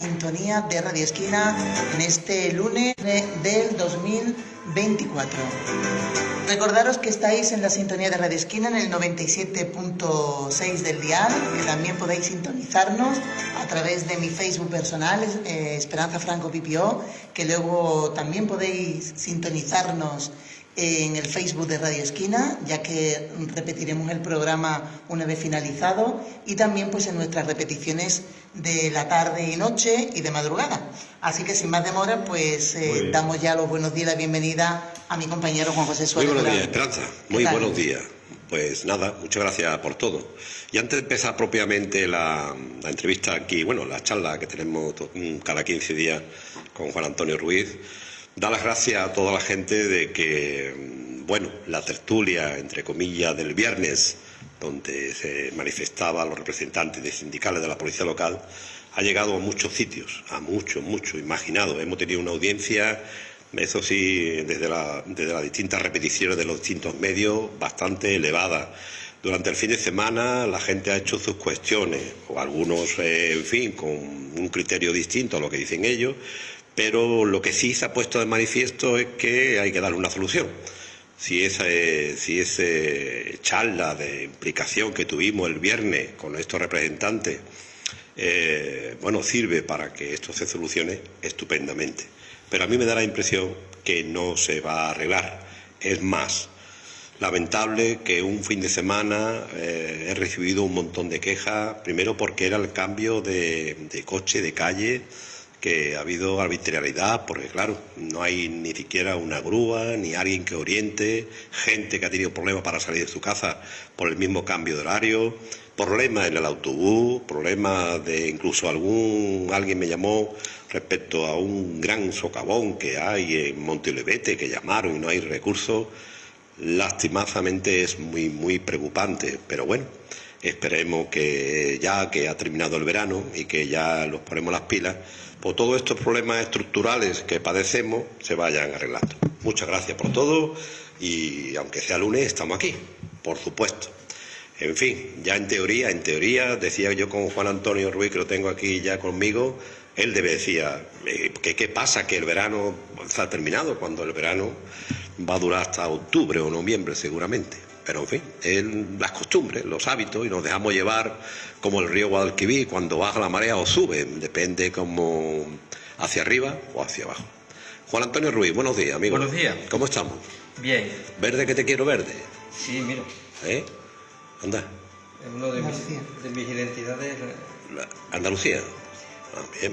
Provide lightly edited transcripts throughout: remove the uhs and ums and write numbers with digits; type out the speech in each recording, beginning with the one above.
Sintonía de Radio Esquina en este lunes del 2024. Recordaros que estáis en la sintonía de Radio Esquina en el 97.6 del dial, que también podéis sintonizarnos a través de mi Facebook personal, Esperanza Franco PPO, que luego también podéis sintonizarnos en el Facebook de Radio Esquina, ya que repetiremos el programa una vez finalizado, y también pues en nuestras repeticiones de la tarde y noche y de madrugada. Así que sin más demora, pues damos ya los buenos días y la bienvenida a mi compañero Juan José Suárez. Muy buenos días, Esperanza. Muy buenos días. Pues nada, muchas gracias por todo. Y antes de empezar propiamente la entrevista aquí, la charla que tenemos cada 15 días con Juan Antonio Ruiz, da las gracias a toda la gente de que, la tertulia, entre comillas, del viernes, donde se manifestaban los representantes de sindicales de la policía local, ha llegado a muchos sitios, a muchos, imaginados. Hemos tenido una audiencia, eso sí, desde las distintas repeticiones de los distintos medios, bastante elevada. Durante el fin de semana la gente ha hecho sus cuestiones, o algunos, con un criterio distinto a lo que dicen ellos, pero lo que sí se ha puesto de manifiesto es que hay que darle una solución. Si esa charla de implicación que tuvimos el viernes con estos representantes, sirve para que esto se solucione, estupendamente. Pero a mí me da la impresión que no se va a arreglar. Es más, lamentable que un fin de semana he recibido un montón de quejas, primero porque era el cambio de coche, de calle, que ha habido arbitrariedad, porque claro, no hay ni siquiera una grúa, ni alguien que oriente, gente que ha tenido problemas para salir de su casa por el mismo cambio de horario, problemas en el autobús, problemas de incluso alguien me llamó respecto a un gran socavón que hay en Monteolivete, que llamaron y no hay recursos. Lastimosamente es muy preocupante, pero bueno, esperemos que ya que ha terminado el verano y que ya nos ponemos las pilas, pues todos estos problemas estructurales que padecemos se vayan arreglando. Muchas gracias por todo y aunque sea lunes estamos aquí, por supuesto. En fin, ya en teoría, decía yo con Juan Antonio Ruiz, que lo tengo aquí ya conmigo, él decía, ¿qué pasa? Que el verano se ha terminado, cuando el verano va a durar hasta octubre o noviembre seguramente. Pero en fin, las costumbres, los hábitos, y nos dejamos llevar como el río Guadalquivir, cuando baja la marea o sube, depende como hacia arriba o hacia abajo. Juan Antonio Ruiz, buenos días, amigo. Buenos días. ¿Cómo estamos? Bien. ¿Verde que te quiero verde? Sí, mira. Anda. Es uno de mis identidades. Andalucía.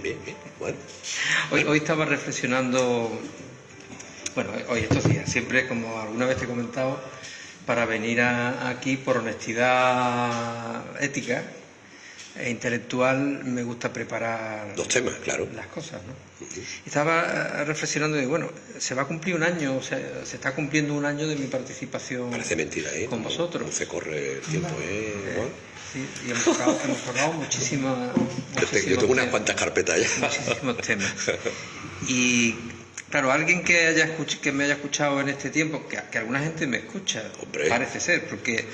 Bien. Bueno. Hoy estaba reflexionando, hoy estos días, siempre como alguna vez te he comentado, para venir aquí por honestidad ética e intelectual me gusta preparar dos temas, claro, las cosas, ¿no? Estaba reflexionando de, se va a cumplir un año, se está cumpliendo un año de mi participación. Parece mentira, con vosotros. ¿Cómo se corre el tiempo, Sí, y hemos tocado muchísimas. Yo tengo unas cuantas carpetas ya. Muchísimos temas. Y claro, alguien que me haya escuchado en este tiempo, que alguna gente me escucha, hombre, parece ser, porque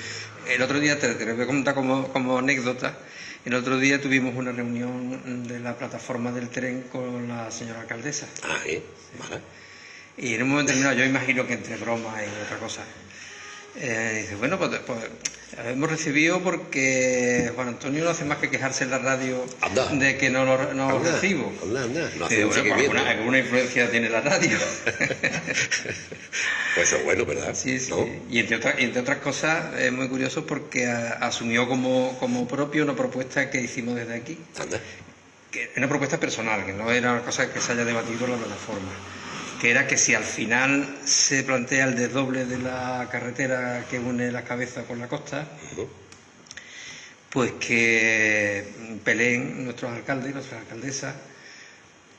el otro día, te lo voy a contar como anécdota, el otro día tuvimos una reunión de la plataforma del tren con la señora alcaldesa. Vale. Y en un momento determinado, yo imagino que entre bromas y otra cosa, dice, pues hemos recibido porque Juan Antonio no hace más que quejarse en la radio de que no recibo. No hace alguna influencia tiene la radio. Pues eso es bueno, ¿verdad? Sí. ¿No? Y entre otras cosas es muy curioso porque asumió como propio una propuesta que hicimos desde aquí. Que una propuesta personal, que no era una cosa que se haya debatido en la plataforma, que era que si al final se plantea el desdoble de la carretera que une la cabeza con la costa, pues que peleen nuestros alcaldes y nuestras alcaldesas,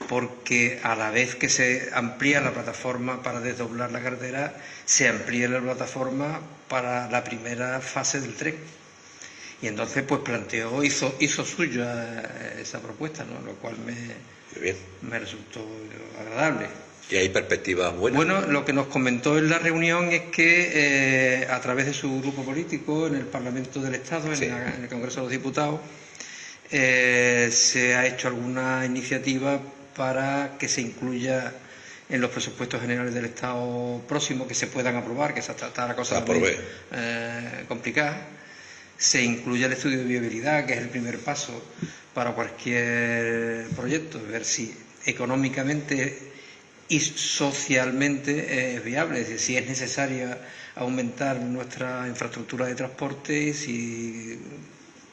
porque a la vez que se amplía la plataforma para desdoblar la carretera, se amplía la plataforma para la primera fase del tren. Y entonces pues hizo suya esa propuesta, ¿no? Lo cual me resultó agradable. ¿Y hay perspectivas buenas? Bueno, lo que nos comentó en la reunión es que a través de su grupo político en el Parlamento del Estado, en el Congreso de los Diputados, se ha hecho alguna iniciativa para que se incluya en los presupuestos generales del Estado próximo, que se puedan aprobar, que está la cosa muy complicada. Se incluye el estudio de viabilidad, que es el primer paso para cualquier proyecto, ver si económicamente y socialmente es viable, es decir, si es necesario aumentar nuestra infraestructura de transporte y si,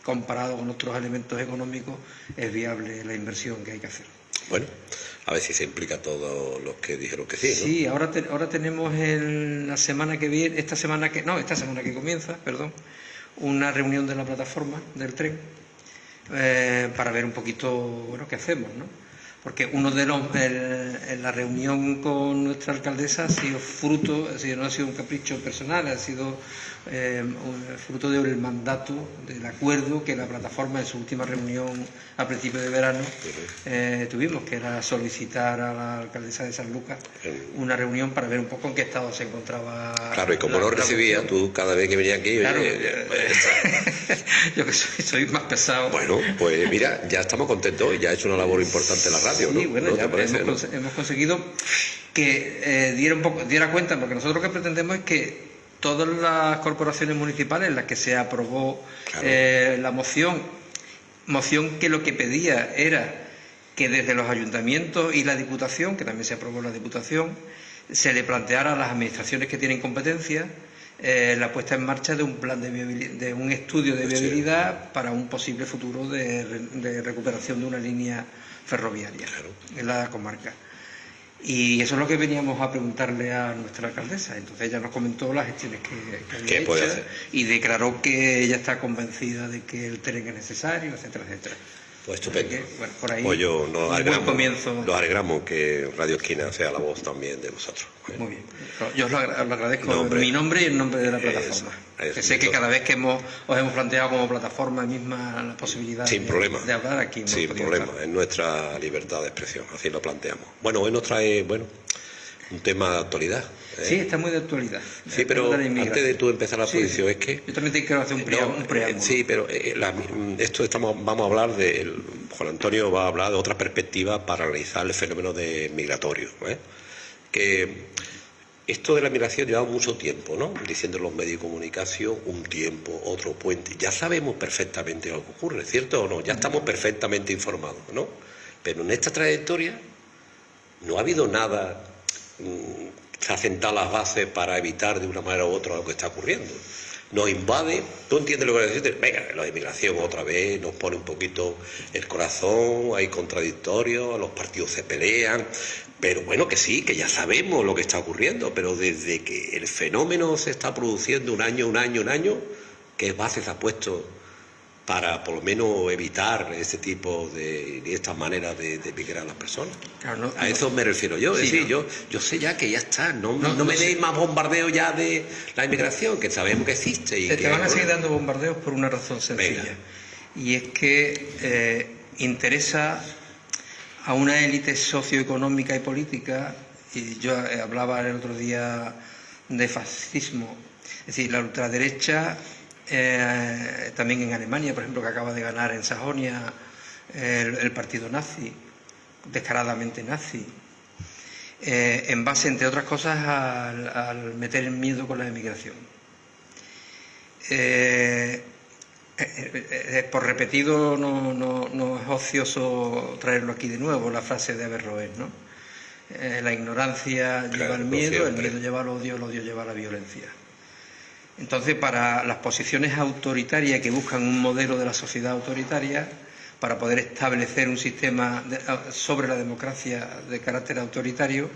comparado con otros elementos económicos, es viable la inversión que hay que hacer. Bueno, a ver si se implica todos los que dijeron que sí, ¿no? Sí, ahora tenemos la semana que viene, esta semana que comienza, una reunión de la plataforma del tren para ver un poquito, bueno, qué hacemos, ¿no? Porque la reunión con nuestra alcaldesa ha sido fruto, no ha sido un capricho personal, ha sido fruto del mandato, del acuerdo que la plataforma en su última reunión a principios de verano tuvimos, que era solicitar a la alcaldesa de Sanlúcar una reunión para ver un poco en qué estado se encontraba. Claro, y como no recibía, tú cada vez que venía aquí... Claro, yo que soy más pesado. Bueno, pues mira, ya estamos contentos, ya ha hecho una labor importante en la radio, sí, ¿no? Bueno, ¿No ya te parece, hemos conseguido que diera cuenta, porque nosotros lo que pretendemos es que todas las corporaciones municipales en las que se aprobó la moción que lo que pedía era que desde los ayuntamientos y la Diputación, que también se aprobó la Diputación, se le planteara a las administraciones que tienen competencia la puesta en marcha de un plan de un estudio de viabilidad para un posible futuro de recuperación de una línea ferroviaria en la comarca. Y eso es lo que veníamos a preguntarle a nuestra alcaldesa. Entonces ella nos comentó las gestiones que había hecho y declaró que ella está convencida de que el tren es necesario, etcétera, etcétera. Pues estupendo. Bueno, por ahí pues nos alegramos que Radio Esquina sea la voz también de vosotros. Muy bien. Yo os lo agradezco en mi nombre y en nombre de la plataforma. Que sé que cada vez que os hemos planteado como plataforma misma la posibilidad de hablar aquí. Sin problema, es nuestra libertad de expresión, así lo planteamos. Bueno, hoy nos trae un tema de actualidad. Sí, está muy de actualidad. Sí, pero antes de tú empezar la exposición, es que... Yo también te quiero hacer un preámbulo. Sí, pero vamos a hablar de... Juan Antonio va a hablar de otra perspectiva para analizar el fenómeno migratorio. Que esto de la migración lleva mucho tiempo, ¿no? Diciendo en los medios de comunicación, un tiempo, otro puente. Ya sabemos perfectamente lo que ocurre, ¿cierto o no? Ya estamos perfectamente informados, ¿no? Pero en esta trayectoria no ha habido nada... se ha sentado las bases para evitar de una manera u otra lo que está ocurriendo. Nos invade, tú entiendes lo que decir, venga, la inmigración otra vez nos pone un poquito el corazón, hay contradictorios, los partidos se pelean, pero bueno, que sí, que ya sabemos lo que está ocurriendo, pero desde que el fenómeno se está produciendo un año, ¿qué bases ha puesto para por lo menos evitar ese tipo de estas maneras de migrar a las personas? Claro, a eso me refiero yo. Sí, es decir, yo sé ya que ya está, no me deis más bombardeo ya de la inmigración, que sabemos que existe. Y te van a seguir dando bombardeos por una razón sencilla. Venga. Y es que interesa a una élite socioeconómica y política, y yo hablaba el otro día de fascismo, es decir, la ultraderecha... también en Alemania, por ejemplo, que acaba de ganar en Sajonia el partido nazi, descaradamente nazi, en base, entre otras cosas, al meter el miedo con la emigración. Por repetido, no es ocioso traerlo aquí de nuevo, la frase de Averroes, ¿no? La ignorancia lleva al miedo, el miedo lleva al odio, el odio lleva a la violencia. Entonces, para las posiciones autoritarias que buscan un modelo de la sociedad autoritaria, para poder establecer un sistema sobre la democracia de carácter autoritario,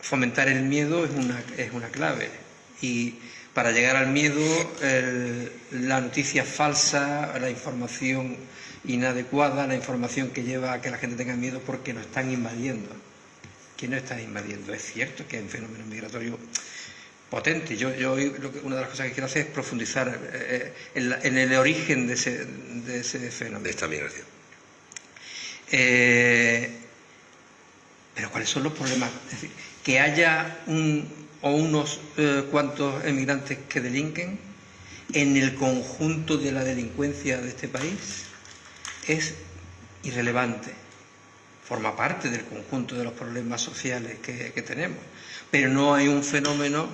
fomentar el miedo es una clave. Y para llegar al miedo, la noticia falsa, la información inadecuada, la información que lleva a que la gente tenga miedo porque nos están invadiendo. ¿Quién nos está invadiendo? Es cierto que hay un fenómeno migratorio potente. Yo una de las cosas que quiero hacer es profundizar en el origen de ese fenómeno. De esta migración. Pero ¿cuáles son los problemas? Es decir, que haya unos cuantos emigrantes que delinquen en el conjunto de la delincuencia de este país es irrelevante. Forma parte del conjunto de los problemas sociales que tenemos, pero no hay un fenómeno,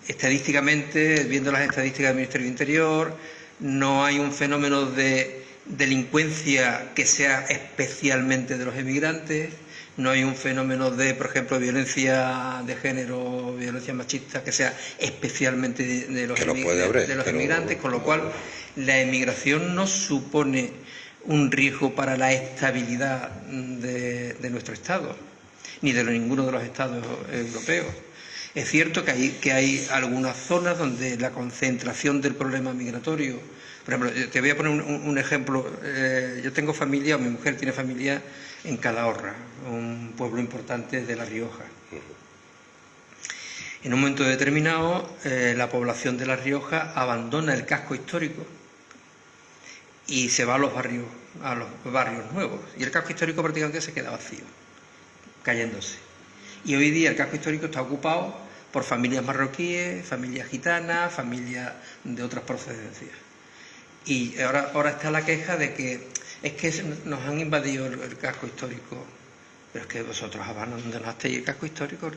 estadísticamente, viendo las estadísticas del Ministerio del Interior, no hay un fenómeno de delincuencia que sea especialmente de los emigrantes, no hay un fenómeno de, por ejemplo, violencia de género, violencia machista, que sea especialmente de los emigrantes, con lo cual la emigración no supone un riesgo para la estabilidad de nuestro Estado, ni de ninguno de los Estados europeos. Es cierto que hay algunas zonas donde la concentración del problema migratorio, por ejemplo, te voy a poner un ejemplo. Yo tengo familia, mi mujer tiene familia en Calahorra, un pueblo importante de La Rioja. En un momento determinado, la población de La Rioja abandona el casco histórico y se va a los barrios nuevos. Y el casco histórico prácticamente se queda vacío, cayéndose. Y hoy día el casco histórico está ocupado por familias marroquíes, familias gitanas, familias de otras procedencias. Y ahora está la queja de que es que nos han invadido el casco histórico. Pero es que vosotros abandonasteis el casco histórico.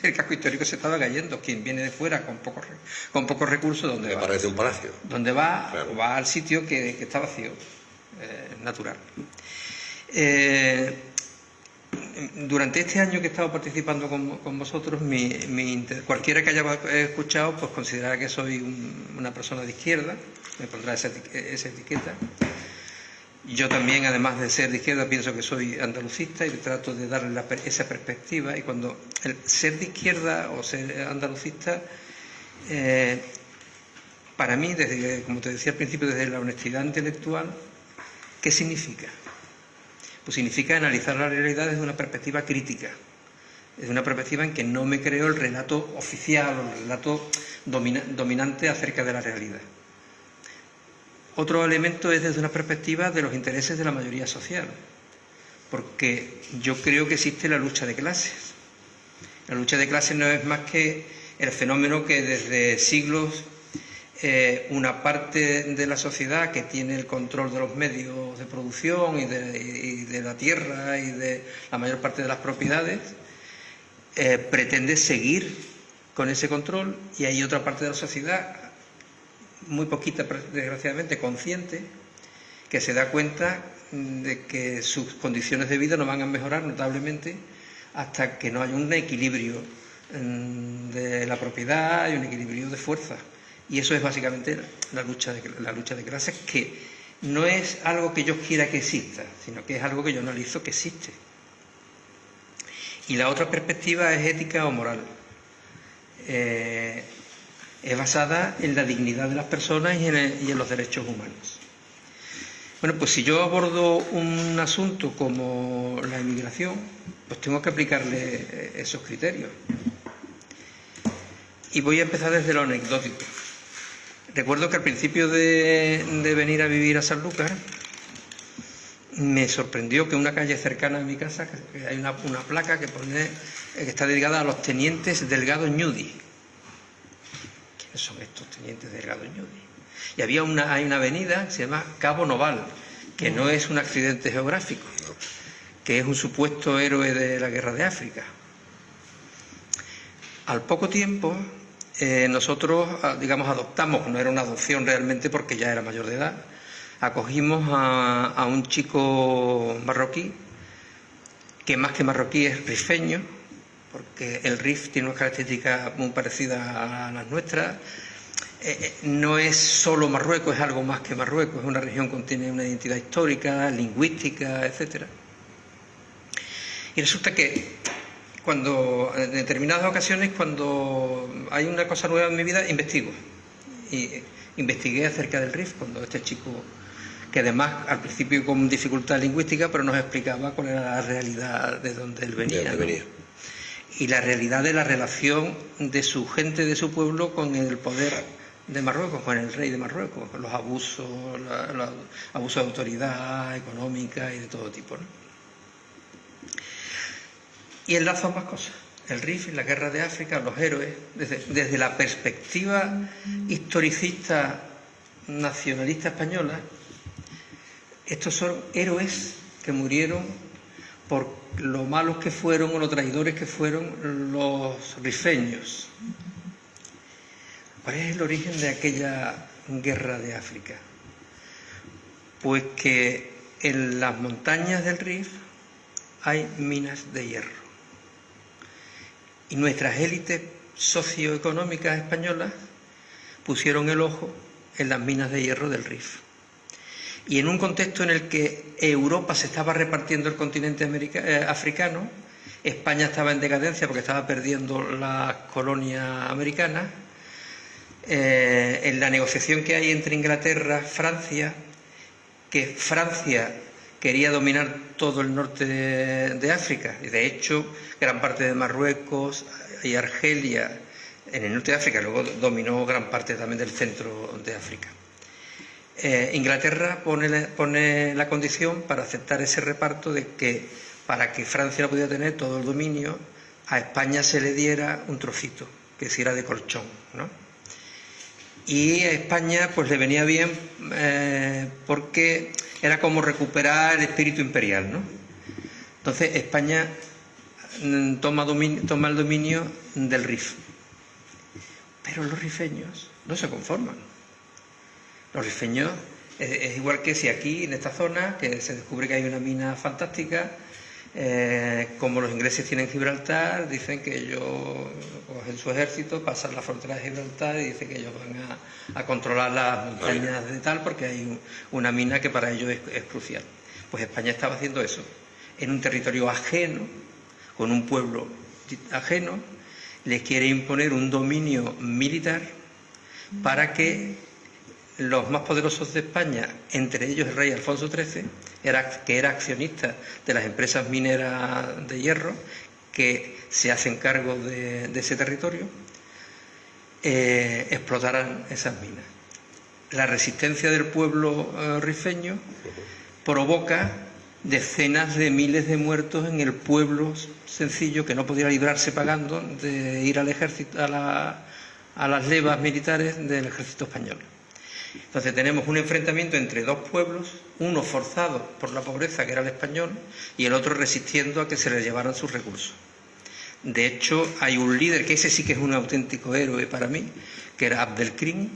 El casco histórico se estaba cayendo. Quien viene de fuera con pocos recursos, ¿dónde va? Parece un palacio. ¿Dónde va? Claro. Va al sitio que está vacío. Natural. Durante este año que he estado participando con vosotros, cualquiera que haya escuchado, pues considerará que soy una persona de izquierda, me pondrá esa etiqueta. Yo también, además de ser de izquierda, pienso que soy andalucista y trato de darle esa perspectiva. Y cuando el ser de izquierda o ser andalucista, para mí, como te decía al principio, desde la honestidad intelectual, ¿qué significa? Pues significa analizar la realidad desde una perspectiva crítica, desde una perspectiva en que no me creo el relato oficial o el relato dominante acerca de la realidad. Otro elemento es desde una perspectiva de los intereses de la mayoría social, porque yo creo que existe la lucha de clases. La lucha de clases no es más que el fenómeno que desde siglos una parte de la sociedad que tiene el control de los medios de producción y de la tierra y de la mayor parte de las propiedades pretende seguir con ese control, y hay otra parte de la sociedad, muy poquita desgraciadamente, consciente, que se da cuenta de que sus condiciones de vida no van a mejorar notablemente hasta que no haya un equilibrio de la propiedad y un equilibrio de fuerza. Y eso es básicamente la lucha de clases, que no es algo que yo quiera que exista, sino que es algo que yo analizo que existe. Y la otra perspectiva es ética o moral. Es basada en la dignidad de las personas y en los derechos humanos. Bueno, pues si yo abordo un asunto como la inmigración, pues tengo que aplicarle esos criterios. Y voy a empezar desde lo anecdótico. Recuerdo que al principio de venir a vivir a Sanlúcar, me sorprendió que en una calle cercana a mi casa que hay una placa que pone que está dedicada a los tenientes Delgado Ñudi. ¿Quiénes son estos tenientes Delgado Ñudi? Y hay una avenida que se llama Cabo Noval, que no es un accidente geográfico, que es un supuesto héroe de la guerra de África. Al poco tiempo, nosotros, digamos, adoptamos, no era una adopción realmente porque ya era mayor de edad, acogimos a un chico marroquí, que más que marroquí es rifeño, porque el Rif tiene unas características muy parecidas a las nuestras. No es solo Marruecos, es algo más que Marruecos, es una región que tiene una identidad histórica, lingüística, etc. Y resulta que en determinadas ocasiones, cuando hay una cosa nueva en mi vida, investigo. Y investigué acerca del Rif, cuando este chico, que además al principio con dificultad lingüística, pero nos explicaba cuál era la realidad de donde él venía. Y la realidad de la relación de su gente, de su pueblo, con el poder de Marruecos, con el rey de Marruecos, con los abusos, los abusos de autoridad económica y de todo tipo, ¿no? Y enlazo ambas cosas, el Rif, la guerra de África, los héroes, desde la perspectiva historicista nacionalista española, estos son héroes que murieron por lo malos que fueron o lo traidores que fueron los rifeños. ¿Cuál es el origen de aquella guerra de África? Pues que en las montañas del Rif hay minas de hierro. Y nuestras élites socioeconómicas españolas pusieron el ojo en las minas de hierro del Rif. Y en un contexto en el que Europa se estaba repartiendo el continente africano, España estaba en decadencia porque estaba perdiendo las colonias americanas, en la negociación que hay entre Inglaterra y Francia, que Francia quería dominar todo el norte de África, y de hecho gran parte de Marruecos y Argelia en el norte de África, luego dominó gran parte también del centro de África. Inglaterra pone la condición para aceptar ese reparto de que para que Francia no pudiera tener todo el dominio, a España se le diera un trocito, que si era de colchón, ¿no? Y a España pues le venía bien porque era como recuperar el espíritu imperial, ¿no? Entonces España toma el dominio del Rif. Pero los rifeños no se conforman. Los rifeños es igual que si aquí, en esta zona, que se descubre que hay una mina fantástica, como los ingleses tienen Gibraltar, dicen que ellos cogen su ejército, pasan la frontera de Gibraltar y dicen que ellos van a controlar las montañas de tal porque hay una mina que para ellos es crucial. Pues España estaba haciendo eso, en un territorio ajeno, con un pueblo ajeno, les quiere imponer un dominio militar para que los más poderosos de España, entre ellos el rey Alfonso XIII, que era accionista de las empresas mineras de hierro, que se hacen cargo de ese territorio, explotaran esas minas. La resistencia del pueblo rifeño provoca decenas de miles de muertos en el pueblo sencillo que no podía librarse pagando de ir al ejército, a las levas militares del ejército español. Entonces tenemos un enfrentamiento entre dos pueblos, uno forzado por la pobreza, que era el español, y el otro resistiendo a que se le llevaran sus recursos. De hecho, hay un líder, que ese sí que es un auténtico héroe para mí, que era Abdelkrim,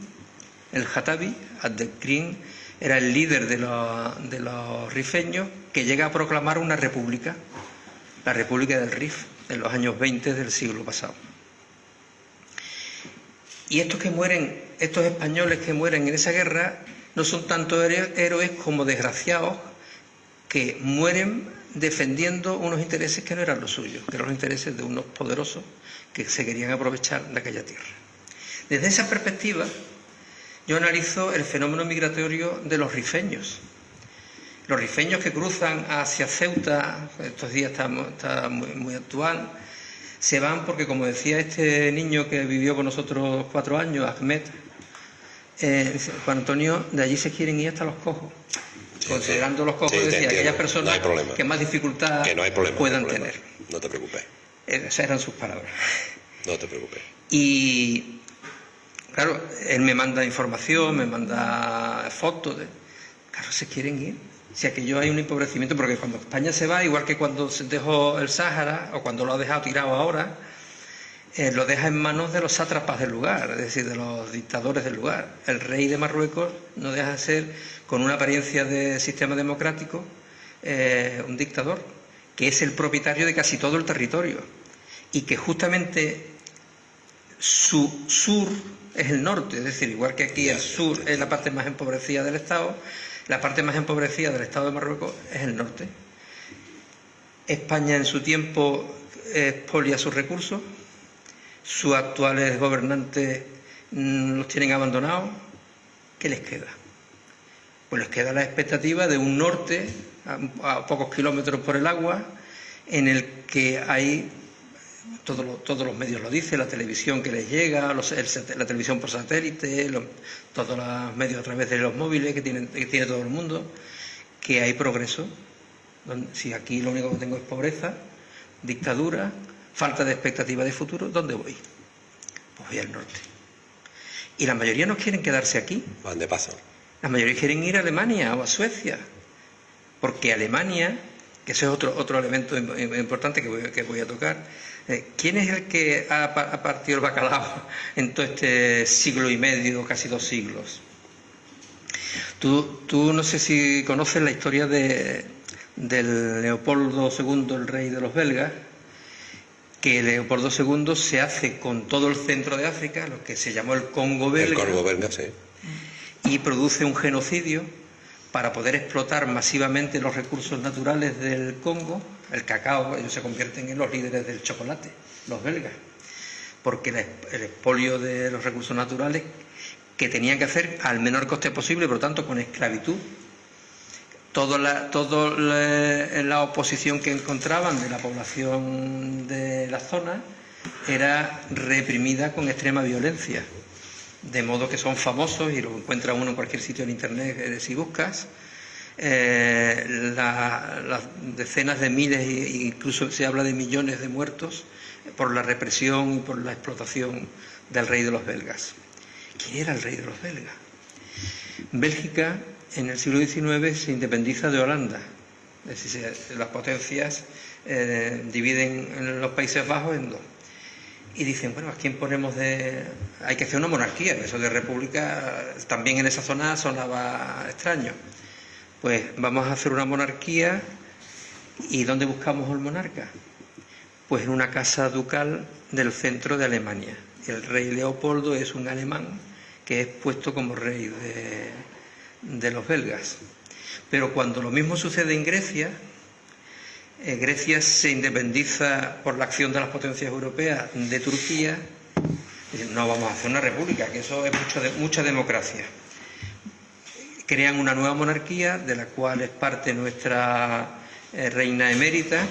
el Jatabi. Abdelkrim era el líder de los rifeños, que llega a proclamar una república, la República del Rif, en los años 20 del siglo pasado. Y estos españoles que mueren en esa guerra no son tanto héroes como desgraciados que mueren defendiendo unos intereses que no eran los suyos, que eran los intereses de unos poderosos que se querían aprovechar de aquella tierra. Desde esa perspectiva, yo analizo el fenómeno migratorio de los rifeños. Los rifeños que cruzan hacia Ceuta, estos días está muy actual, se van porque, como decía este niño que vivió con nosotros 4 años, Ahmed, Juan Antonio, de allí se quieren ir hasta los cojos. Sí, considerando los cojos, decía, aquellas personas que más dificultad puedan tener. No te preocupes. Esas eran sus palabras. No te preocupes. Y, claro, él me manda información, me manda fotos. Claro, se quieren ir. Si aquello hay un empobrecimiento, porque cuando España se va, igual que cuando se dejó el Sáhara, o cuando lo ha dejado tirado ahora, lo deja en manos de los sátrapas del lugar, es decir, de los dictadores del lugar. El rey de Marruecos no deja de ser, con una apariencia de sistema democrático, un dictador, que es el propietario de casi todo el territorio, y que justamente su sur es el norte, es decir, igual que aquí el sur es la parte más empobrecida del Estado, la parte más empobrecida del Estado de Marruecos es el norte. España en su tiempo expolia sus recursos, sus actuales gobernantes los tienen abandonados. ¿Qué les queda? Pues les queda la expectativa de un norte a pocos kilómetros por el agua, en el que hay, todos los medios lo dicen, la televisión que les llega, la televisión por satélite, todos los medios a través de los móviles que tiene todo el mundo, que hay progreso. Si aquí lo único que tengo es pobreza, dictadura, falta de expectativa de futuro, ¿dónde voy? Pues voy al norte. Y la mayoría no quieren quedarse aquí. Van de paso. La mayoría quieren ir a Alemania o a Suecia. Porque Alemania, que ese es otro elemento importante que voy a tocar, ¿quién es el que ha partido el bacalao en todo este siglo y medio, casi 2 siglos? Tú no sé si conoces la historia del Leopoldo II, el rey de los belgas, que Leopoldo II se hace con todo el centro de África, lo que se llamó el Congo belga. El Congo belga, sí. Y produce un genocidio para poder explotar masivamente los recursos naturales del Congo, el cacao. Ellos se convierten en los líderes del chocolate, los belgas, porque el expolio de los recursos naturales que tenían que hacer al menor coste posible, por lo tanto con esclavitud. Toda la oposición que encontraban de la población de la zona era reprimida con extrema violencia. De modo que son famosos, y lo encuentra uno en cualquier sitio en internet si buscas, las decenas de miles e incluso se habla de millones de muertos por la represión y por la explotación del rey de los belgas. ¿Quién era el rey de los belgas? Bélgica en el siglo XIX se independiza de Holanda. Es decir, las potencias dividen los Países Bajos en 2. Y dicen, bueno, ¿a quién ponemos de...? Hay que hacer una monarquía, eso de república también en esa zona sonaba extraño. Pues vamos a hacer una monarquía, ¿y dónde buscamos al monarca? Pues en una casa ducal del centro de Alemania. El rey Leopoldo es un alemán que es puesto como rey de los belgas. Pero cuando lo mismo sucede en Grecia, Grecia se independiza por la acción de las potencias europeas de Turquía. No vamos a hacer una república, que eso es mucha democracia. Crean una nueva monarquía, de la cual es parte nuestra reina emérita,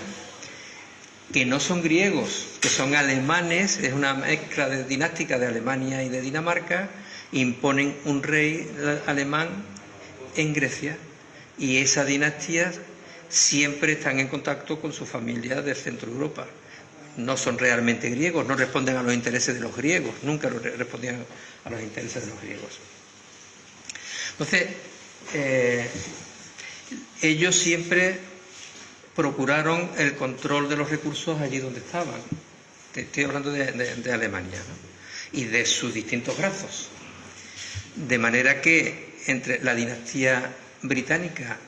que no son griegos, que son alemanes, es una mezcla dinástica de Alemania y de Dinamarca. Imponen un rey alemán en Grecia, y esa dinastía siempre están en contacto con su familia de Centro Europa. No son realmente griegos, no responden a los intereses de los griegos, nunca respondían a los intereses de los griegos. Entonces, ellos siempre procuraron el control de los recursos allí donde estaban. Estoy hablando de Alemania, ¿no? Y de sus distintos brazos. De manera que entre la dinastía británica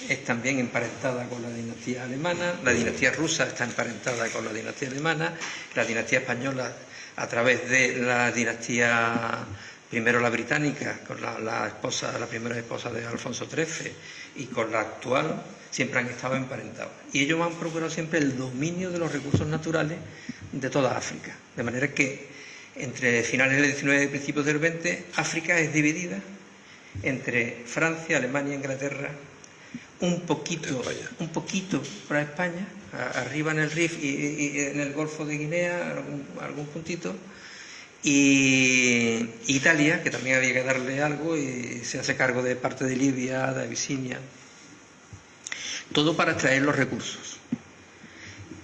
es también emparentada con la dinastía alemana, la dinastía rusa está emparentada con la dinastía alemana, la dinastía española a través de la dinastía, primero la británica, con la primera esposa de Alfonso XIII, y con la actual, siempre han estado emparentados. Y ellos han procurado siempre el dominio de los recursos naturales de toda África. De manera que entre finales del XIX y principios del XX, África es dividida entre Francia, Alemania, Inglaterra, un poquito para España, arriba en el Rif y en el Golfo de Guinea, algún puntito, y Italia, que también había que darle algo, y se hace cargo de parte de Libia, de Abisinia. Todo para extraer los recursos.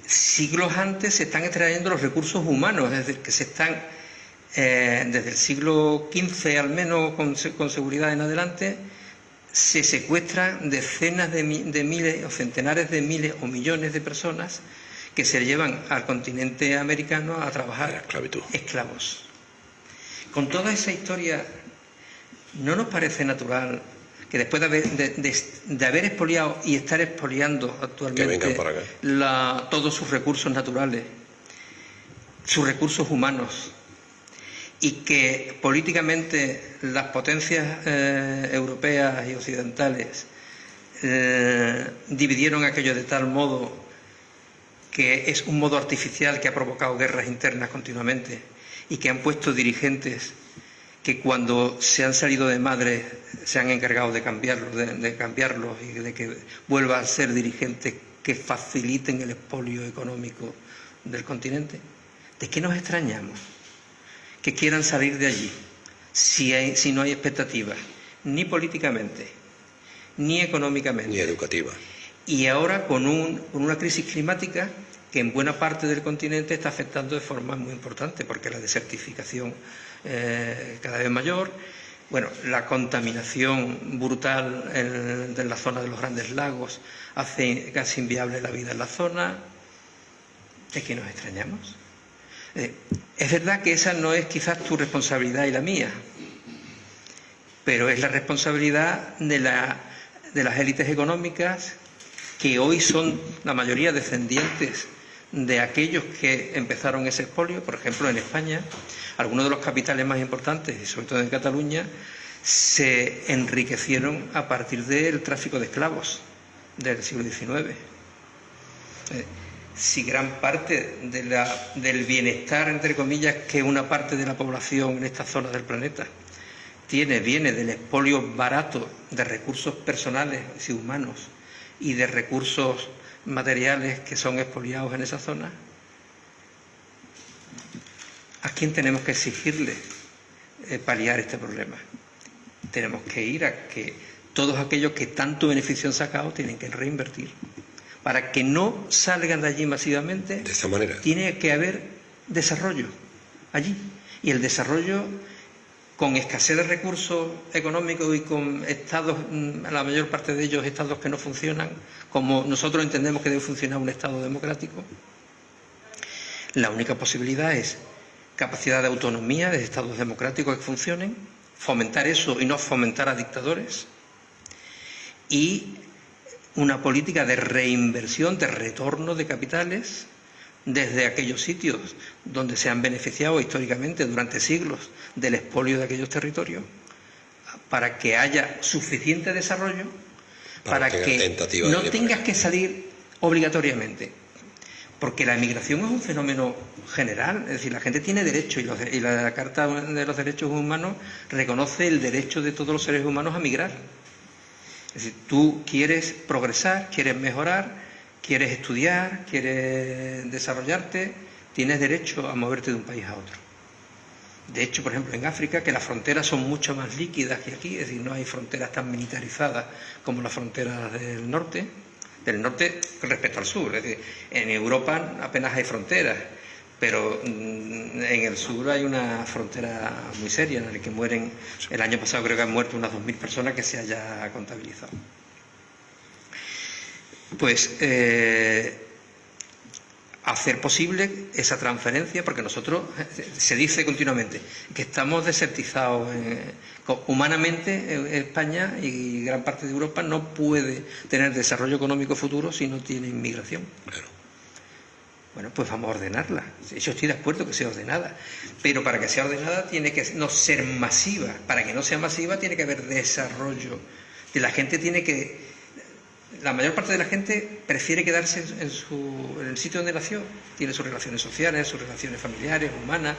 Siglos antes se están extrayendo los recursos humanos, es decir, que se están, desde el siglo XV al menos, con seguridad en adelante, se secuestran decenas de miles o centenares de miles o millones de personas que se llevan al continente americano a trabajar esclavos. Con toda esa historia, ¿no nos parece natural que después de haber expoliado y estar expoliando actualmente todos sus recursos naturales, sus recursos humanos, y que políticamente las potencias europeas y occidentales dividieron aquello de tal modo que es un modo artificial que ha provocado guerras internas continuamente, y que han puesto dirigentes que cuando se han salido de madre se han encargado de cambiarlos y de que vuelvan a ser dirigentes que faciliten el expolio económico del continente? ¿De qué nos extrañamos que quieran salir de allí si no hay expectativas, ni políticamente, ni económicamente, ni educativa? Y ahora con una crisis climática que en buena parte del continente está afectando de forma muy importante, porque la desertificación cada vez mayor. Bueno, la contaminación brutal de la zona de los Grandes Lagos hace casi inviable la vida en la zona. ¿De qué nos extrañamos? Es verdad que esa no es quizás tu responsabilidad y la mía, pero es la responsabilidad de las élites económicas, que hoy son la mayoría descendientes de aquellos que empezaron ese expolio. Por ejemplo, en España, algunos de los capitales más importantes, y sobre todo en Cataluña, se enriquecieron a partir del tráfico de esclavos del siglo XIX. Si gran parte del bienestar, entre comillas, que una parte de la población en esta zona del planeta viene del expolio barato de recursos personales y humanos y de recursos materiales que son expoliados en esa zona, ¿a quién tenemos que exigirle paliar este problema? Tenemos que ir a que todos aquellos que tanto beneficio han sacado tienen que reinvertir. Para que no salgan de allí masivamente, de esa manera tiene que haber desarrollo allí. Y el desarrollo, con escasez de recursos económicos y con estados, la mayor parte de ellos estados que no funcionan, como nosotros entendemos que debe funcionar un estado democrático, la única posibilidad es capacidad de autonomía de estados democráticos que funcionen, fomentar eso y no fomentar a dictadores, y una política de reinversión, de retorno de capitales desde aquellos sitios donde se han beneficiado históricamente durante siglos del expolio de aquellos territorios, para que haya suficiente desarrollo para que no tengas que salir obligatoriamente. Porque la emigración es un fenómeno general, es decir, la gente tiene derechos y la Carta de los Derechos Humanos reconoce el derecho de todos los seres humanos a migrar. Es decir, tú quieres progresar, quieres mejorar, quieres estudiar, quieres desarrollarte, tienes derecho a moverte de un país a otro. De hecho, por ejemplo, en África, que las fronteras son mucho más líquidas que aquí, es decir, no hay fronteras tan militarizadas como las fronteras del norte respecto al sur. Es decir, en Europa apenas hay fronteras, pero en el sur hay una frontera muy seria en la que mueren, el año pasado creo que han muerto unas 2.000 personas que se haya contabilizado. Pues hacer posible esa transferencia, porque nosotros, se dice continuamente que estamos desertizados humanamente. España y gran parte de Europa no puede tener desarrollo económico futuro si no tiene inmigración. Claro. Bueno, pues vamos a ordenarla. Yo estoy de acuerdo que sea ordenada, pero para que sea ordenada tiene que no ser masiva. Para que no sea masiva tiene que haber desarrollo. Y la gente la mayor parte de la gente prefiere quedarse en el sitio donde nació. Tiene sus relaciones sociales, sus relaciones familiares, humanas,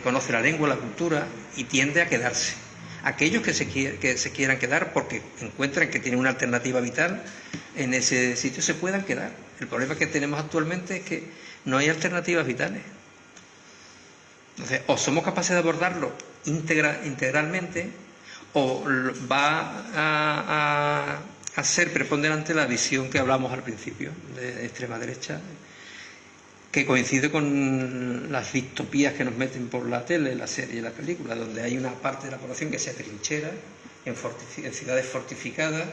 conoce la lengua, la cultura, y tiende a quedarse. Aquellos que se quieran quedar porque encuentran que tienen una alternativa vital en ese sitio se puedan quedar. El problema que tenemos actualmente es que no hay alternativas vitales. Entonces, o somos capaces de abordarlo integralmente, o va a ser preponderante la visión que hablamos al principio de extrema derecha, que coincide con las distopías que nos meten por la tele, la serie y la película, donde hay una parte de la población que se atrinchera en ciudades fortificadas,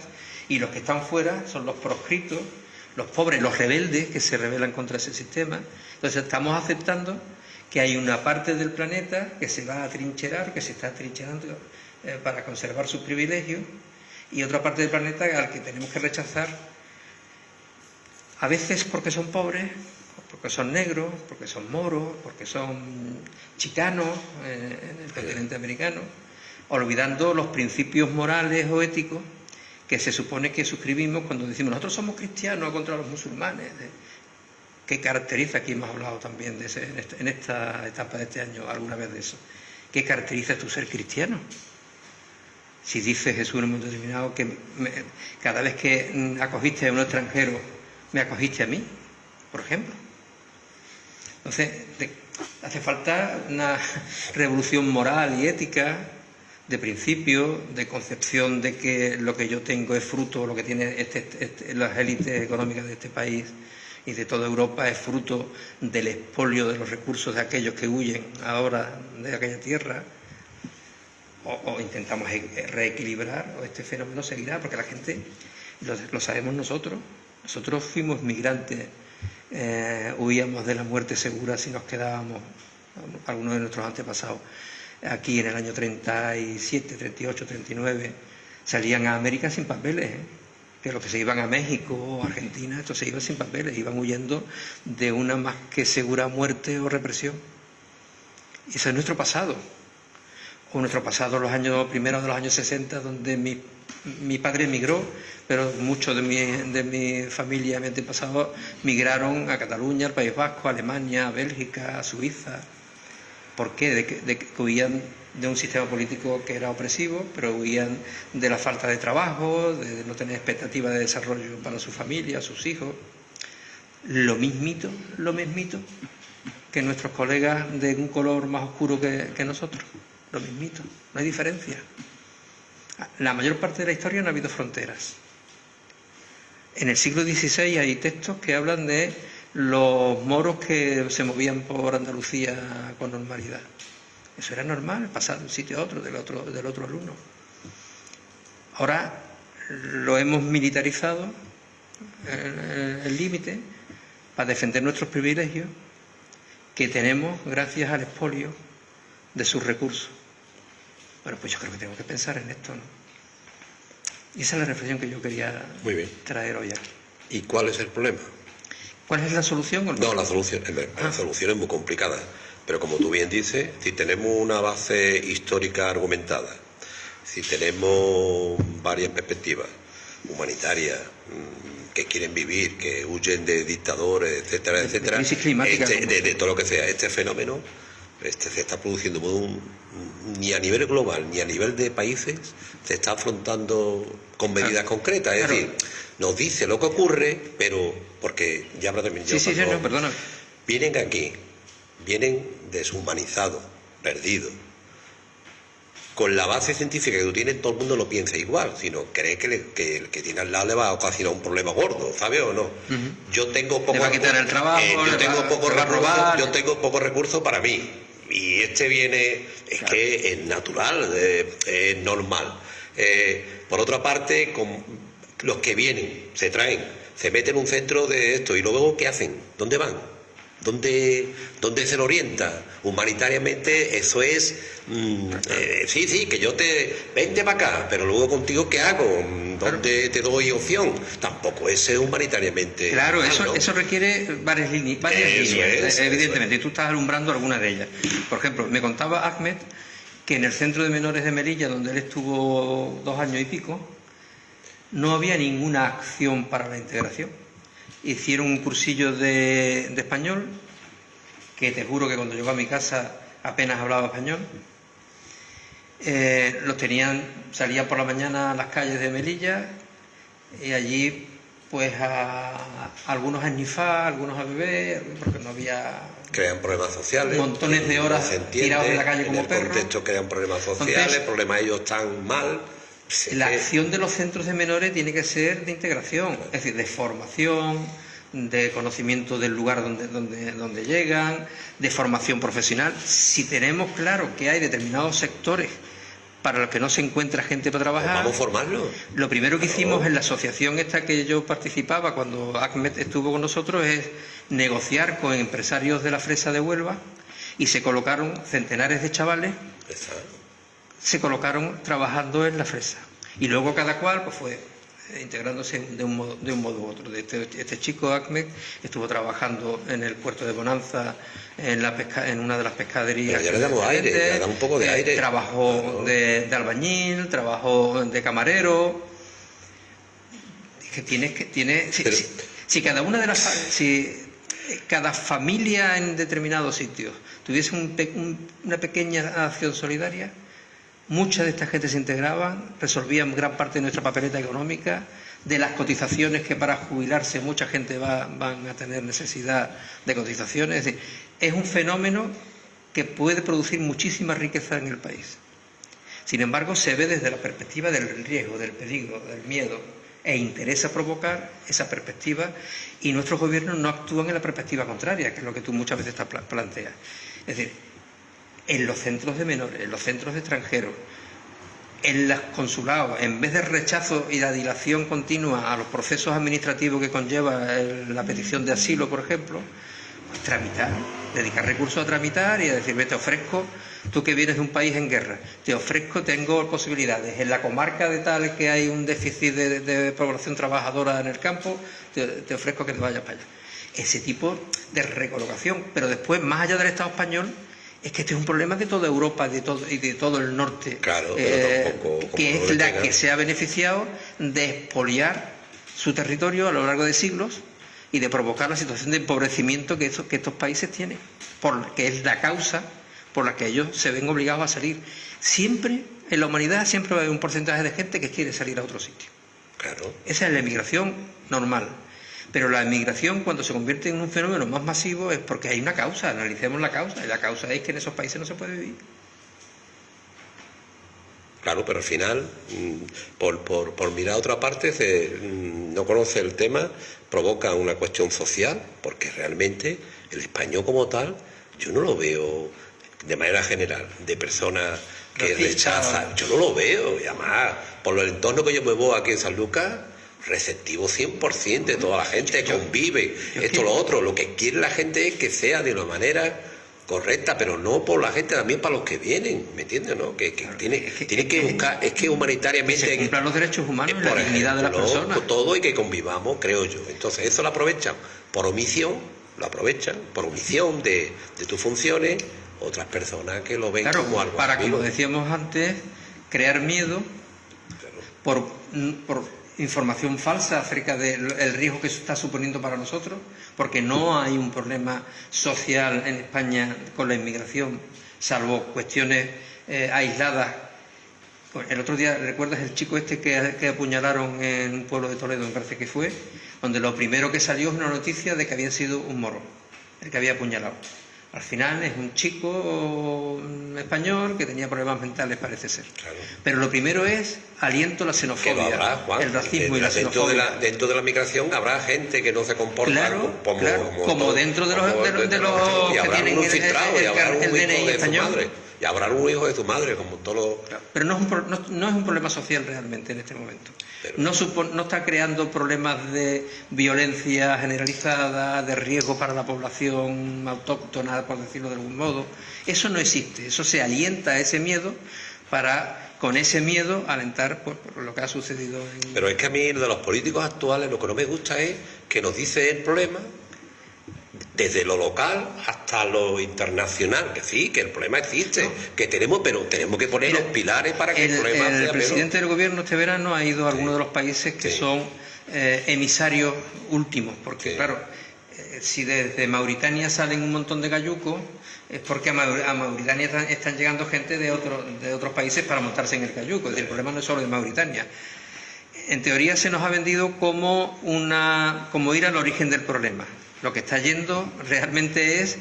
y los que están fuera son los proscritos, los pobres, los rebeldes que se rebelan contra ese sistema. Entonces estamos aceptando que hay una parte del planeta que se va a atrincherar, que se está atrincherando para conservar sus privilegios, y otra parte del planeta al que tenemos que rechazar, a veces porque son pobres, porque son negros, porque son moros, porque son chicanos en el continente americano, olvidando los principios morales o éticos que se supone que suscribimos cuando decimos nosotros somos cristianos contra los musulmanes. ¿Qué caracteriza? Aquí hemos hablado también en esta etapa de este año alguna vez de eso. ¿Qué caracteriza tu ser cristiano? Si dice Jesús en un momento determinado que cada vez que acogiste a un extranjero, me acogiste a mí, por ejemplo. Entonces, hace falta una revolución moral y ética, de principio, de concepción de que lo que yo tengo es fruto, lo que tiene las élites económicas de este país, y de toda Europa es fruto del expolio de los recursos de aquellos que huyen ahora de aquella tierra, o intentamos reequilibrar, o este fenómeno seguirá, porque la gente, lo sabemos nosotros fuimos migrantes, huíamos de la muerte segura si nos quedábamos, algunos de nuestros antepasados, aquí en el año 37, 38, 39, salían a América sin papeles, que los que se iban a México o Argentina, estos se iban sin papeles, iban huyendo de una más que segura muerte o represión. Y ese es nuestro pasado. O nuestro pasado, los años primeros de los años 60, donde mi padre emigró, pero muchos de mi familia, mi antepasado, migraron a Cataluña, al País Vasco, a Alemania, a Bélgica, a Suiza. ¿Por qué? De que huían de un sistema político que era opresivo, pero huían de la falta de trabajo, de no tener expectativa de desarrollo para su familia, sus hijos. Lo mismito que nuestros colegas de un color más oscuro que nosotros. Lo mismito, no hay diferencia. La mayor parte de la historia no ha habido fronteras. En el siglo XVI hay textos que hablan de los moros que se movían por Andalucía con normalidad. Eso era normal, pasar de un sitio a otro, del otro alumno. Ahora lo hemos militarizado, el límite, para defender nuestros privilegios que tenemos gracias al expolio de sus recursos. Bueno, pues yo creo que tengo que pensar en esto, ¿no? Y esa es la reflexión que yo quería traer hoy aquí. ¿Y cuál es el problema? ¿Cuál es la solución? No, la solución es muy complicada, pero como tú bien dices, si tenemos una base histórica argumentada, si tenemos varias perspectivas humanitarias, que quieren vivir, que huyen de dictadores, etcétera, etcétera, crisis climática, de todo lo que sea, este fenómeno se está produciendo ni a nivel global ni a nivel de países, se está afrontando con medidas concretas. Es decir, nos dice lo que ocurre, pero porque ya para terminar, no, perdona. Vienen aquí, vienen deshumanizados, perdidos. Con la base científica que tú tienes, todo el mundo lo piensa igual, sino cree que el que tiene al lado le va a ocasionar un problema gordo, ¿sabes o no? Yo tengo poco, le va a quitar el trabajo, yo tengo pocos recursos para mí, y este viene, es que es natural, es normal. Por otra parte, con los que vienen, se traen, se meten en un centro de esto, y luego ¿qué hacen? ¿Dónde van? ¿Dónde se lo orienta? Humanitariamente eso es, sí, que yo vente para acá, pero luego contigo ¿qué hago? ¿Dónde te doy opción? Tampoco es humanitariamente. Claro, normal, ¿no? eso requiere varias líneas, evidentemente, y tú estás alumbrando algunas de ellas. Por ejemplo, me contaba Ahmed que en el centro de menores de Melilla, donde él estuvo 2 años y pico, no había ninguna acción para la integración. Hicieron un cursillo de español, que te juro que cuando llegó a mi casa apenas hablaba español. Los tenían, salían por la mañana a las calles de Melilla y allí pues algunos a esnifar, algunos a beber, porque no había... Crean problemas sociales. Montones de horas tirados en la calle como perros. En el contexto crean problemas sociales, entonces, problemas ellos están mal. La acción de los centros de menores tiene que ser de integración, es decir, de formación, de conocimiento del lugar donde llegan, de formación profesional. Si tenemos claro que hay determinados sectores para los que no se encuentra gente para trabajar, vamos a formarlo. Lo primero que hicimos en la asociación esta que yo participaba cuando Ahmed estuvo con nosotros es negociar con empresarios de la fresa de Huelva, y se colocaron centenares de chavales. Se colocaron trabajando en la fresa, y luego cada cual pues fue integrándose de un modo u otro. Este chico Ahmed estuvo trabajando en el puerto de Bonanza, en una de las pescaderías. Pero ya le damos aire, le da un poco de aire. Trabajó de albañil, trabajó de camarero. Si cada una de si cada familia en determinados sitios tuviese una pequeña acción solidaria, mucha de esta gente se integraban, resolvían gran parte de nuestra papeleta económica, de las cotizaciones que para jubilarse mucha gente van a tener necesidad de cotizaciones. Es decir, es un fenómeno que puede producir muchísima riqueza en el país. Sin embargo, se ve desde la perspectiva del riesgo, del peligro, del miedo. e interesa provocar esa perspectiva, y nuestros gobiernos no actúan en la perspectiva contraria, que es lo que tú muchas veces planteas. Es decir, en los centros de menores, en los centros de extranjeros, en los consulados, en vez de rechazo y la dilación continua a los procesos administrativos que conlleva la petición de asilo, por ejemplo, pues tramitar, dedicar recursos a tramitar y a decir, te ofrezco, tú que vienes de un país en guerra, te ofrezco, tengo posibilidades. En la comarca de tal que hay un déficit de población trabajadora en el campo, te ofrezco que te vayas para allá. Ese tipo de recolocación, pero después, más allá del Estado español, es que este es un problema de toda Europa y de todo el norte, claro, pero tampoco, que es la que se ha beneficiado de expoliar su territorio a lo largo de siglos y de provocar la situación de empobrecimiento que estos países tienen, que es la causa por la que ellos se ven obligados a salir. Siempre, en la humanidad, siempre va a haber un porcentaje de gente que quiere salir a otro sitio. Claro. Esa es la emigración normal. Pero la emigración, cuando se convierte en un fenómeno más masivo, es porque hay una causa. Analicemos la causa, y la causa es que en esos países no se puede vivir. Claro, pero al final, por mirar a otra parte, no conoce el tema, provoca una cuestión social, porque realmente el español como tal, yo no lo veo de manera general, de personas que rechazan, yo no lo veo, y además, por el entorno que yo me voy aquí en San Lucas, receptivo 100% de toda la gente, convive, esto, lo otro, lo que quiere la gente es que sea de una manera correcta, pero no por la gente, también para los que vienen, ¿me entiendes? ¿No? Que tiene que buscar, es que humanitariamente... Que se cumplan los derechos humanos y la dignidad de las personas. Todo, y que convivamos, creo yo. Entonces, eso lo aprovechan por omisión, de tus funciones, otras personas que lo ven como algo para, amigo. como decíamos antes, crear miedo por información falsa acerca del riesgo que eso está suponiendo para nosotros, porque no hay un problema social en España con la inmigración, salvo cuestiones aisladas. Pues el otro día, ¿recuerdas el chico este que apuñalaron en un pueblo de Toledo, me parece que fue? Donde lo primero que salió es una noticia de que había sido un moro el que había apuñalado. Al final es un chico español que tenía problemas mentales, parece ser. Claro. Pero lo primero es aliento a la xenofobia, habrá, Juan, el racismo y la xenofobia. Dentro de la migración habrá gente que no se comporta como dentro de los que tienen el DNI español. Y habrá un hijo de tu madre, como todos los... Pero no es un problema social realmente en este momento. No está creando problemas de violencia generalizada, de riesgo para la población autóctona, por decirlo de algún modo. Eso no existe. Eso se alienta a ese miedo para, con ese miedo, alentar por lo que ha sucedido. Pero es que a mí, de los políticos actuales, lo que no me gusta es que nos dice el problema desde lo local hasta lo internacional, que sí, que el problema existe, que tenemos, pero tenemos que poner los pilares para que el problema sea. El presidente del gobierno este verano ha ido a algunos de los países que son emisarios últimos, porque claro, si desde Mauritania salen un montón de cayucos, es porque a Mauritania están llegando gente de otros países para montarse en el cayuco. Es decir, el problema no es solo de Mauritania. En teoría se nos ha vendido como ir al origen del problema. Lo que está yendo realmente es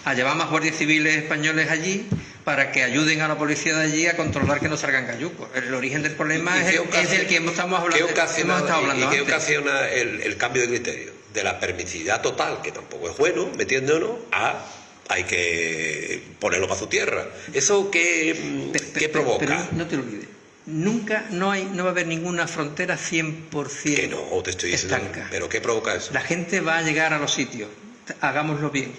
a llevar más guardias civiles españoles allí para que ayuden a la policía de allí a controlar que no salgan cayucos. El origen del problema es del que estamos hablando. ¿Qué ocasiona el cambio de criterio? De la permisividad total, que tampoco es bueno, metiéndonos, a hay que ponerlo para su tierra. ¿Eso qué provoca? Pero no te lo olvides. Nunca, no va a haber ninguna frontera 100% que no, te estoy diciendo, estanca. ¿Pero qué provoca eso? La gente va a llegar a los sitios, hagámoslo bien.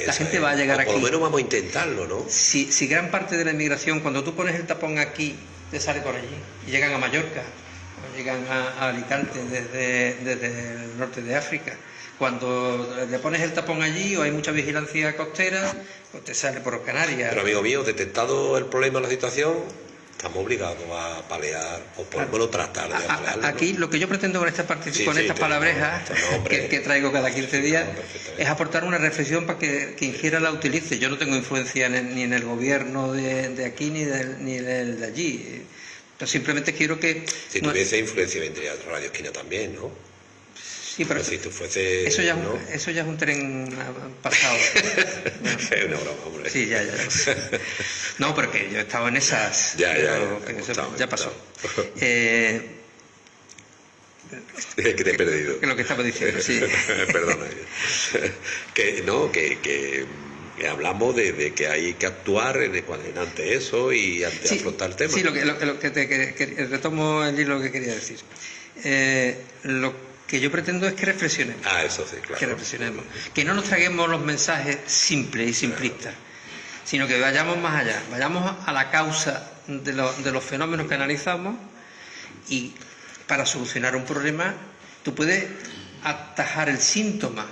La gente va a llegar aquí. Por lo menos vamos a intentarlo, ¿no? Si gran parte de la inmigración, cuando tú pones el tapón aquí, te sale por allí, y llegan a Mallorca, o llegan a Alicante desde el norte de África. Cuando le pones el tapón allí o hay mucha vigilancia costera, pues te sale por Canarias. Pero amigo mío, detectado el problema, la situación, estamos obligados a palear, o por lo menos tratar de palearlo. Aquí lo que yo pretendo con estas palabrejas que traigo cada 15 días es aportar una reflexión para que quien quiera la utilice. Yo no tengo influencia ni en el gobierno de aquí ni del de allí. Yo simplemente quiero que... Si tuviese influencia vendría Radio Esquina también, ¿no? Sí, pero si tú fuese, eso ya es un tren pasado. Es una broma, hombre. Sí, ya. No, porque yo he estado en esas. Ya pasó. Que te he perdido. Que lo que estaba diciendo, sí. Perdona. Que hablamos de que hay que actuar ante eso y ante afrontar el tema. Sí, retomo el hilo que quería decir. Lo que yo pretendo es que reflexionemos. Eso sí, claro. Que reflexionemos. Que no nos traguemos los mensajes simples y simplistas, sino que vayamos más allá, vayamos a la causa de los fenómenos que analizamos, y para solucionar un problema tú puedes atajar el síntoma,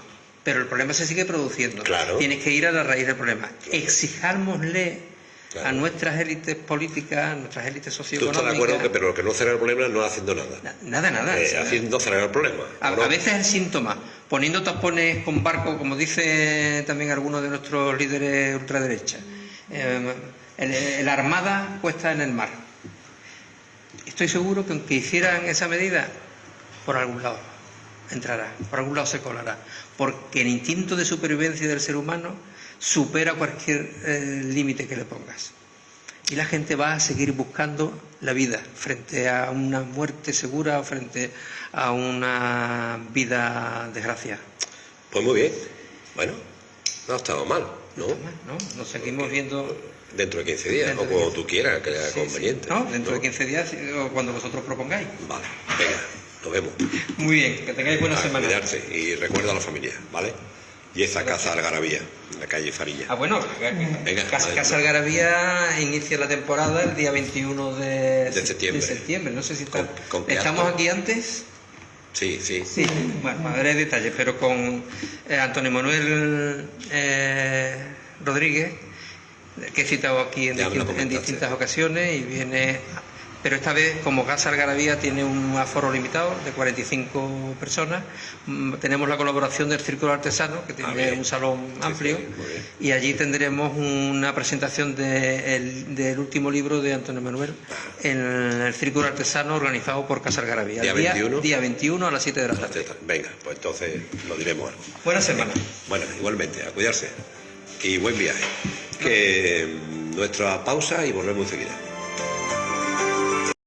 pero el problema se sigue produciendo. Claro. Tienes que ir a la raíz del problema. Exijámosle a nuestras élites políticas, a nuestras élites Tú socioeconómicas. estás de acuerdo pero lo que no será el problema no haciendo nada. Nada. Haciendo cerrar el problema. A veces el síntoma, poniendo tapones con barcos, como dice también algunos de nuestros líderes ultraderecha. La armada puesta en el mar. Estoy seguro que aunque hicieran esa medida, por algún lado entrará, por algún lado se colará, porque el instinto de supervivencia del ser humano supera cualquier límite que le pongas. Y la gente va a seguir buscando la vida frente a una muerte segura o frente a una vida desgraciada. Pues muy bien. Bueno, no ha estado mal, ¿no? ¿No? Nos seguimos viendo dentro de 15 días, o cuando tú quieras, que sea conveniente. No, dentro de 15 días o cuando vosotros propongáis. Vale, venga, nos vemos. Muy bien, que tengáis buena semana. Cuidarse y recuerda a la familia, ¿vale? Y esa Casa Algarabía, en la calle Fariña. Bueno, Casa Algarabía inicia la temporada el día 21 de septiembre. No sé si está... ¿Estamos aquí antes? Sí. Bueno, a ver detalles, pero con Antonio Manuel Rodríguez, que he citado aquí en distintas ocasiones, y viene, pero esta vez, como Casa Algarabía tiene un aforo limitado de 45 personas, tenemos la colaboración del Círculo Artesano, que tiene un salón amplio, y allí tendremos una presentación del último libro de Antonio Manuel en el Círculo Artesano, organizado por Casa Algarabía. Día 21 a las 7 de la tarde. Venga, pues entonces lo diremos algo. Buena semana. Bueno, igualmente, a cuidarse y buen viaje. Que nuestra pausa y volvemos enseguida.